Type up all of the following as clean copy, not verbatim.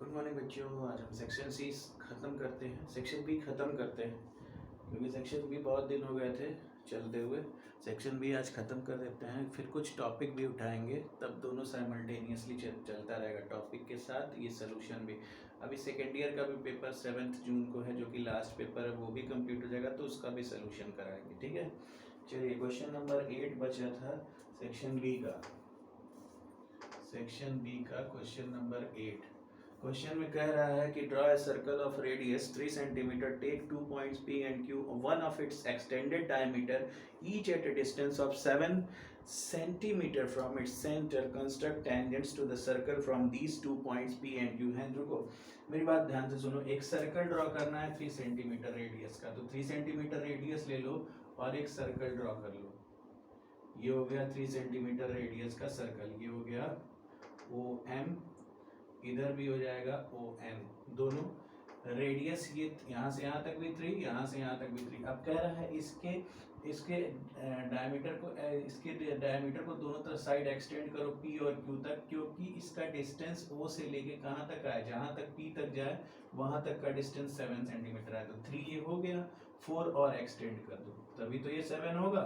Good morning बच्चों। आज हम सेक्शन सी ख़त्म करते हैं, सेक्शन बी ख़त्म करते हैं क्योंकि सेक्शन बी बहुत दिन हो गए थे चलते हुए। सेक्शन बी आज ख़त्म कर देते हैं, फिर कुछ टॉपिक भी उठाएंगे, तब दोनों साइमल्टेनियसली चलता रहेगा टॉपिक के साथ ये सोल्यूशन भी। अभी सेकेंड ईयर का भी पेपर 7 जून को है, जो कि लास्ट पेपर है, वो भी कंप्लीट हो जाएगा, तो उसका भी सोल्यूशन कराएंगे। ठीक है, चलिए क्वेश्चन नंबर 8 बचा था सेक्शन बी का। सेक्शन बी का क्वेश्चन नंबर 8। क्वेश्चन में कह रहा है कि draw a circle of radius 3 centimetre, take 2 points P and Q, one of its extended diameter, each at a distance of 7 centimeter from its center, construct tangents to the circle from these 2 points P and Q हैं। रुको, मेरी बात ध्यान से सुनो। एक circle draw करना है 3 सेंटीमीटर रेडियस का, तो 3 सेंटीमीटर रेडियस ले लो और एक सर्कल ड्रॉ कर लो। ये हो गया 3 सेंटीमीटर रेडियस का सर्कल, ये हो गया OM, इधर भी हो जाएगा ON। दोनों रेडियस ये यहाँ से यहाँ तक भी 3, यहाँ से यहाँ तक भी 3। अब कह रहा है इसके इसके डायमीटर को दोनों तरफ साइड एक्सटेंड करो P और Q तक, क्योंकि इसका डिस्टेंस O से लेके कहाँ तक आए, जहाँ तक P तक जाए वहाँ तक का डिस्टेंस 7 सेंटीमीटर है। तो 3 ये हो गया, 4 और एक्सटेंड कर दो, तभी तो ये 7 होगा।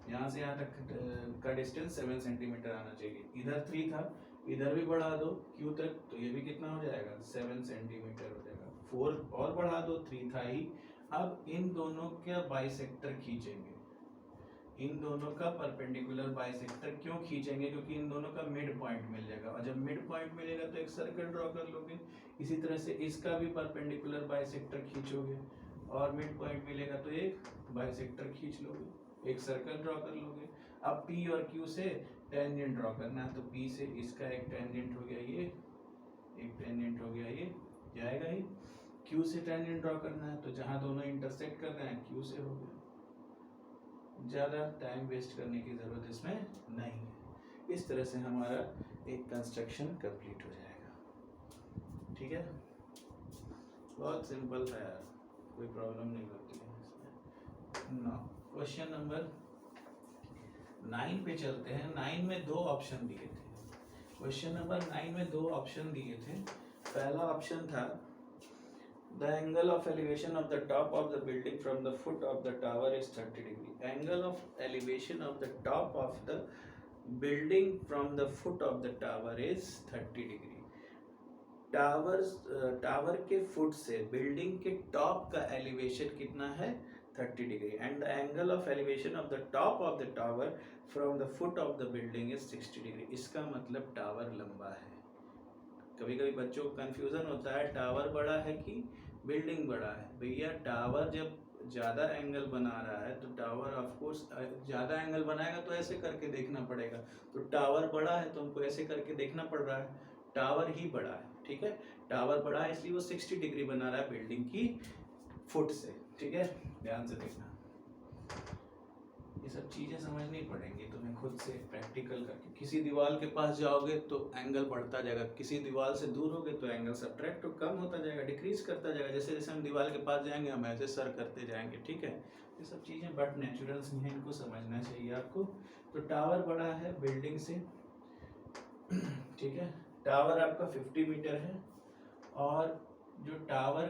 यहाँ से यहाँ तक का डिस्टेंस 7 सेंटीमीटर आना चाहिए। इधर 3 था, इधर भी बढ़ा दो Q तक, तो ये भी कितना हो जाएगा, 7 सेंटीमीटर हो जाएगा। 4 और बढ़ा दो, 3 था ही। अब इन दोनों का बाइसेक्टर खींचेंगे, इन दोनों का परपेंडिकुलर बाइसेक्टर क्यों खींचेंगे, क्योंकि इन दोनों का मिड पॉइंट मिल जाएगा, और जब मिड पॉइंट मिलेगा तो एक सर्कल ड्रॉ कर लोगे। इसी तरह से इसका भी परपेंडिकुलर बाइसेक्टर खींचोगे और मिड पॉइंट मिलेगा तो एक बाइसेक्टर खींच लोगे, एक सर्कल ड्रॉ कर लोगे। अब P और Q से टेंजेंट ड्रॉ करना है, तो P से इसका एक टेंजेंट हो गया, ये एक टेंजेंट हो गया, ये जाएगा ही। Q से टेंजेंट ड्रॉ करना है, तो जहाँ दोनों इंटरसेक्ट कर रहे हैं Q से हो गया। ज़्यादा टाइम वेस्ट करने की ज़रूरत इसमें नहीं है। इस तरह से हमारा एक कंस्ट्रक्शन कंप्लीट हो जाएगा। ठीक है, बहुत सिंपल था यार, कोई प्रॉब्लम नहीं होती है इसमें ना। क्वेश्चन नंबर 9 पे चलते हैं। 9 में 2 ऑप्शन दिए थे। क्वेश्चन नंबर 9 में 2 ऑप्शन दिए थे। पहला ऑप्शन था the angle of elevation of the top of the building from the foot of the tower is 30 degree. Angle of elevation of the top of the building from the foot of the tower is 30 degree. Tower के foot से building के top का elevation कितना है, 30 degree, and the angle of elevation of the top of the tower from the foot of the building is 60 degree. इसका मतलब tower लंबा है। कभी कभी बच्चों को कंफ्यूजन होता है, टावर बड़ा है कि बिल्डिंग बड़ा है। भैया टावर जब ज़्यादा एंगल बना रहा है तो टावर ऑफ कोर्स ज़्यादा एंगल बनाएगा, तो ऐसे करके देखना पड़ेगा। तो टावर बड़ा है तो हमको ऐसे करके देखना पड़ रहा है, टावर ही बड़ा है। ठीक है, टावर बड़ा है इसलिए वो 60 डिग्री बना रहा है बिल्डिंग की फुट से। ठीक है, ध्यान से देखना, ये सब चीज़ें समझनी पड़ेंगी तुम्हें खुद से प्रैक्टिकल करके। किसी दीवार के पास जाओगे तो एंगल बढ़ता जाएगा, किसी दीवार से दूर होगे तो एंगल सब्ट्रैक्ट तो कम होता जाएगा, डिक्रीज करता जाएगा। जैसे जैसे हम दीवार के पास जाएंगे हम ऐसे सर करते जाएंगे। ठीक है, ये सब चीज़ें बट नेचुरल्स हैं, इनको समझना चाहिए आपको। तो टावर बड़ा है बिल्डिंग से। ठीक है, टावर आपका 50 मीटर है, और जो टावर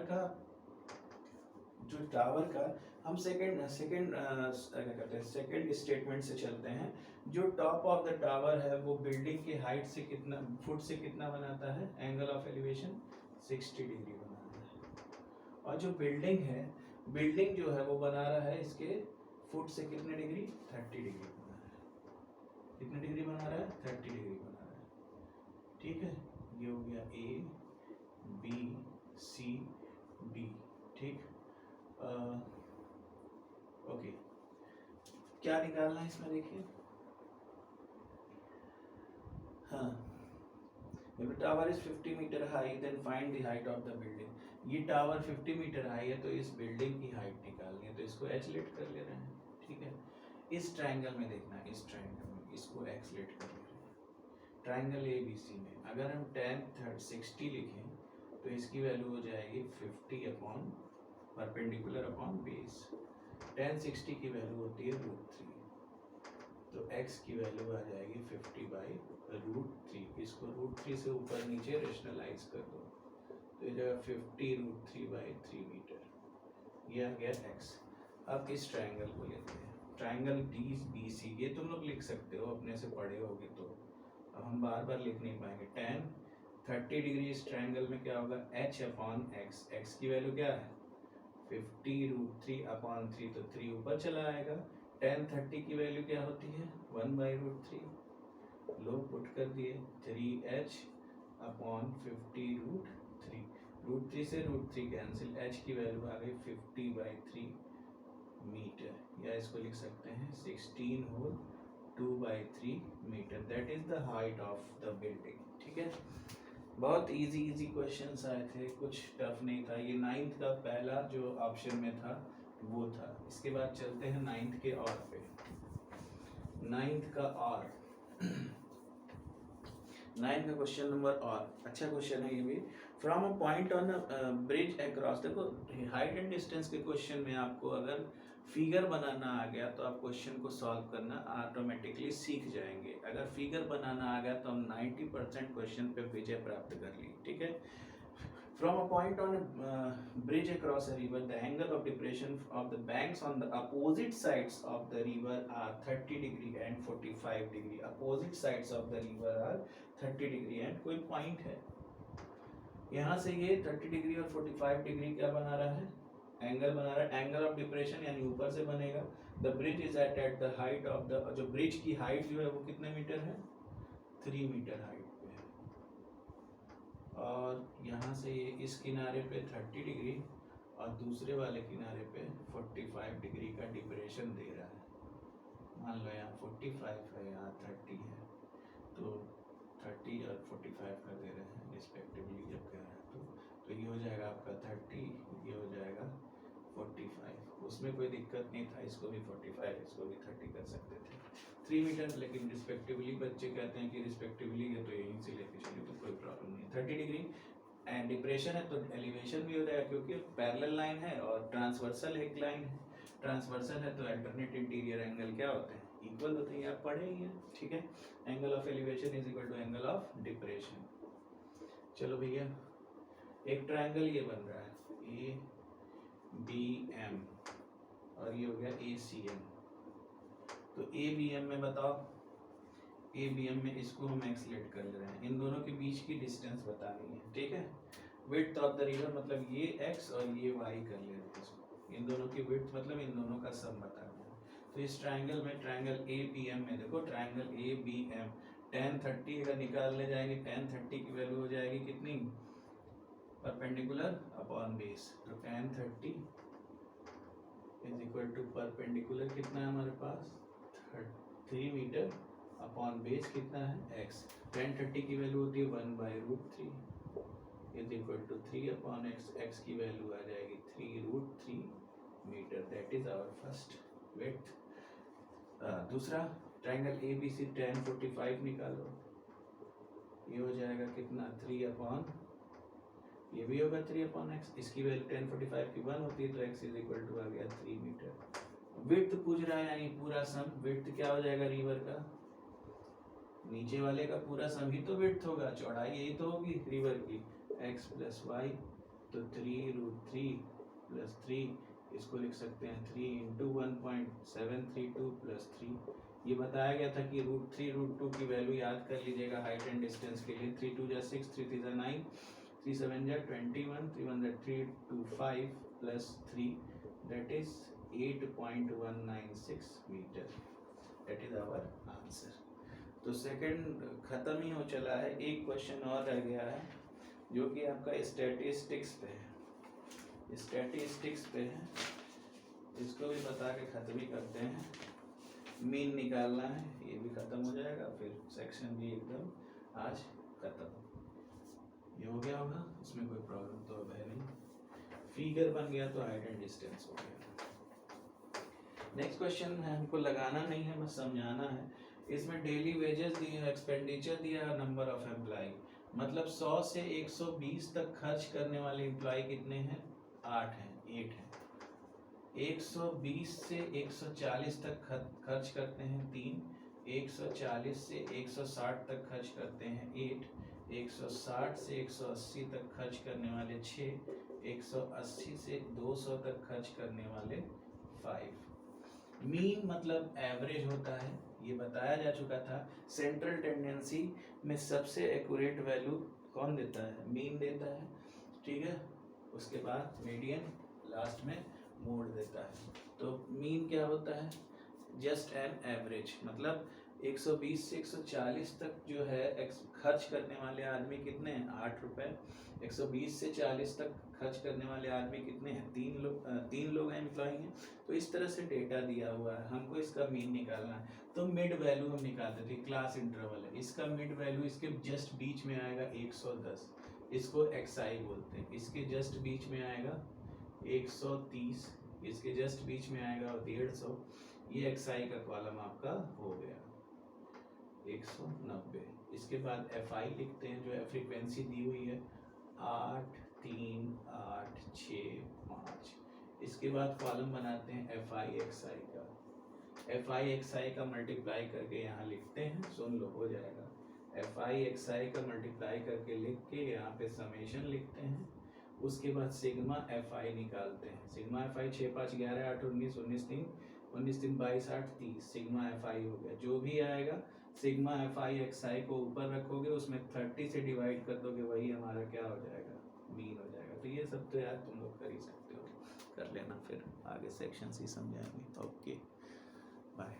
का हम सेकंड क्या कहते हैं, सेकंड स्टेटमेंट से चलते हैं। जो टॉप ऑफ द टावर है वो बिल्डिंग की हाइट से कितना, फुट से कितना बनाता है, एंगल ऑफ एलिवेशन 60 डिग्री बनाता है। और जो बिल्डिंग है, बिल्डिंग जो है वो बना रहा है इसके फुट से कितने डिग्री, 30 डिग्री बना रहा है। कितने डिग्री बना रहा है, 30 डिग्री बना रहा है। ठीक है, ये हो गया A B C D। ठीक, ओके, क्या निकालना है इसमें, देखिए। हाँ, if the tower is 50 metre high then find the height of the building। ये टावर 50 मीटर हाई है तो इस बिल्डिंग की हाइट निकालनी है, तो इसको एच लेट कर ले रहे हैं। ठीक है, इस ट्रायंगल में देखना है, इस ट्रायंगल में इसको एक्स लेट कर ले रहे हैं। ट्रायंगल ABC में अगर हम tan 60 लिखें तो इसकी वैल्यू हो जाएगी 50 upon perpendicular upon base. tan 60 की वैल्यू होती है √3। तो x की वैल्यू आ जाएगी 50/√3। इसको √3 से ऊपर नीचे रेशनलाइज कर दो तो ये जगह 50√3/3 मीटर, ये आ गया x। अब इस ट्रायंगल को लेते हैं, ट्रायंगल DBC, ये तुम लोग लिख सकते हो, अपने से पढ़े होगे तो अब हम बार बार लिख नहीं पाएंगे। tan 30 डिग्री इस ट्रायंगल में क्या होगा, h/x, x की वैल्यू क्या है 50√3/3, तो 3 ऊपर चला आएगा। tan 30 की वैल्यू क्या होती है 1/√3, लोग पुट कर दिए 3h/50√3, √3 से √3 कैंसिल, h की वैल्यू आ गई 50/3 मीटर, या इसको लिख सकते हैं 16 whole 2/3 metre, that is the height of the building. ठीक है, बहुत इजी क्वेश्चंस आए थे, कुछ टफ नहीं था। ये 9th का पहला जो ऑप्शन में था वो था। इसके बाद चलते हैं 9th के और पे। 9th का और 9 का क्वेश्चन नंबर और अच्छा क्वेश्चन है ये भी। From a point on bridge across, देखो हाइट एंड डिस्टेंस के क्वेश्चन में आपको अगर फिगर बनाना आ गया तो आप क्वेश्चन को सॉल्व करना ऑटोमेटिकली सीख जाएंगे। अगर फिगर बनाना आ गया तो हम 90% क्वेश्चन पे विजय प्राप्त कर ली। ठीक है, from a point on bridge across a river, the angle of depression of the banks on the opposite sides of the river are 30 degree and 45 degree. Opposite sides of the river are 30 degree and कोई point है, यहाँ से ये 30 degree और 45 degree क्या बना रहा है, एंगल बना रहा है। एंगल ऑफ डिप्रेशन यानी ऊपर से बनेगा। The bridge is at the height of the, जो ब्रिज की हाइट जो है वो कितने मीटर है 3 मीटर हाइट पे है, और यहाँ से ये इस किनारे पे 30 डिग्री और दूसरे वाले किनारे पे 45 डिग्री का डिप्रेशन दे रहा है। मान लो यहाँ 45 है, यहाँ 30 है, तो 30 और 45 का दे रहे हैं रिस्पेक्टिवली जब कह रहे हैं तो ये हो जाएगा आपका 30, ये हो जाएगा 45। उसमें कोई दिक्कत नहीं था, इसको भी 45 इसको भी 30 कर सकते थे 3 मीटर, लेकिन रिस्पेक्टिवली बच्चे कहते हैं कि रिस्पेक्टिवली है तो यहीं से लेके चलिए तो कोई प्रॉब्लम नहीं। 30 डिग्री एंड डिप्रेशन है तो एलिवेशन भी हो जाएगा, क्योंकि पैरेलल लाइन है और ट्रांसवर्सल एक लाइन है। ट्रांसवर्सल है तो अल्टरनेट इंटीरियर एंगल क्या होते हैं, इक्वल होते हैं, आप पढ़े ही हैं। ठीक है, angle of elevation is equal to angle of depression. चलो भैया, एक ट्रायंगल ये बन रहा है ABM और ये हो गया ACM। तो ABM में बताओ, ABM में इसको हम एक्सलेट कर ले रहे हैं, इन दोनों के बीच की डिस्टेंस बतानी है। ठीक है, विड्थ ऑफ द रिवर मतलब ये x और ये y कर ले रहे हैं इसको, इन दोनों की विड्थ मतलब इन दोनों का सम बताना है। तो इस ट्रायंगल में, ट्रायंगल ABM में देखो, ट्रायंगल ABM tan 30 अगर निकालने जाएंगे, tan 30 की वैल्यू हो जाएगी कितनी, परपेंडिकुलर अपॉन बेस, तो tan 30 is equal to perpendicular कितना है हमारे पास 3 मीटर अपॉन बेस कितना है x। tan 30 की वैल्यू होती है 1/√3 is equal to 3 upon x, x की वैल्यू आ जाएगी 3√3 metre, that is our first width. दूसरा ट्रायंगल ABC tan 45 निकालो, ये हो जाएगा कितना 3 अपॉन, ये भी होगा 3 अपॉन x, इसकी वैल्यू tan 45 की 1 होती है तो x इज इक्वल टू आ गया 3 मीटर। विड्थ पूछ रहा है यानी पूरा सम, विड्थ क्या हो जाएगा रिवर का, नीचे वाले का पूरा सम ही तो विड्थ होगा, चौड़ाई यही तो होगी रिवर की, x प्लस वाई, तो 3√3 प्लस 3, इसको लिख सकते हैं 3 इंटू 1.732 प्लस 3। ये बताया गया था कि √3 √2 की वैल्यू याद कर लीजिएगा हाइट एंड डिस्टेंस के लिए। 3 2 जा 6, 3 3 जा 9, 3 7 जा 21, 3 1 जा 325 plus 3, that is 8.196 metre, that is our answer. तो सेकंड खत्म ही हो चला है, एक क्वेश्चन और रह गया है जो कि आपका स्टैटिस्टिक्स पे है, स्टैटिस्टिक्स पे है, इसको भी बता के खत्म ही करते हैं। मीन निकालना है, ये भी खत्म हो जाएगा, फिर सेक्शन भी एकदम आज खत्म। ये हो गया होगा, इसमें कोई प्रॉब्लम तो अब है नहीं, फिगर बन गया तो हाइट एंड डिस्टेंस हो गया। नेक्स्ट क्वेश्चन है, हमको लगाना नहीं है बस समझाना है। इसमें डेली वेजेस दिए, एक्सपेंडिचर दिया, नंबर ऑफ एम्प्लॉय, मतलब 100 से 120 तक खर्च करने वाले एम्प्लॉय कितने हैं 8 हैं, 8 हैं। 120 से 140 तक खर्च करते हैं 3, 140 से 160 तक खर्च करते हैं 8, 160 से 180 तक खर्च करने वाले 6, 180 से 200 तक खर्च करने वाले 5। मीन मतलब एवरेज होता है, ये बताया जा चुका था। सेंट्रल टेंडेंसी में सबसे एक्यूरेट वैल्यू कौन देता है? मीन देता है, ठीक है। उसके बाद मीडियन, लास्ट में मोड देता है। तो मीन क्या होता है? जस्ट एन एवरेज, मतलब 120 से 140 तक जो है खर्च करने वाले आदमी कितने हैं? 8 रुपये। 120 से 40 तक खर्च करने वाले आदमी कितने हैं? 3 लोग हैं, एम्प्लॉई हैं। तो इस तरह से डेटा दिया हुआ है, हमको इसका मीन निकालना है। तो मिड वैल्यू हम निकालते थे, क्लास इंटरवल है, इसका मिड वैल्यू इसके जस्ट बीच में आएगा 110, इसको एक्सआई बोलते हैं। इसके जस्ट बीच में आएगा 130, इसके जस्ट बीच में आएगा 150। ये एक्सआई का कॉलम आपका हो गया 190। इसके बाद एफआई लिखते हैं, जो है फ्रीक्वेंसी दी हुई है 8, 3, 8, 6, 5। इसके बाद कॉलम बनाते हैं एफआई एक्सआई का। एफआई एक्सआई का मल्टीप्लाई करके यहाँ लिखते हैं, सुन लो, हो जाएगा। एफआई एक्सआई का मल्टीप्लाई करके लिख के यहाँ पे समेशन लिखते हैं। उसके बाद सिग्मा एफआई निकालते हैं। Sigma FI 6, 5, 11, 8, 19, 19, 3, 19, 3, 22, 8, 30। सिग्मा एफआई हो गया। जो भी आएगा सिग्मा एफआई एक्सआई को ऊपर रखोगे, उसमें 30 से डिवाइड कर दोगे, वही हमारा क्या हो जाएगा? मीन हो जाएगा। तो ये सब तो यार तुम लोग कर ही सकते हो, कर लेना, फिर आगे सेक्शन ही समझाएंगे। Okay, bye.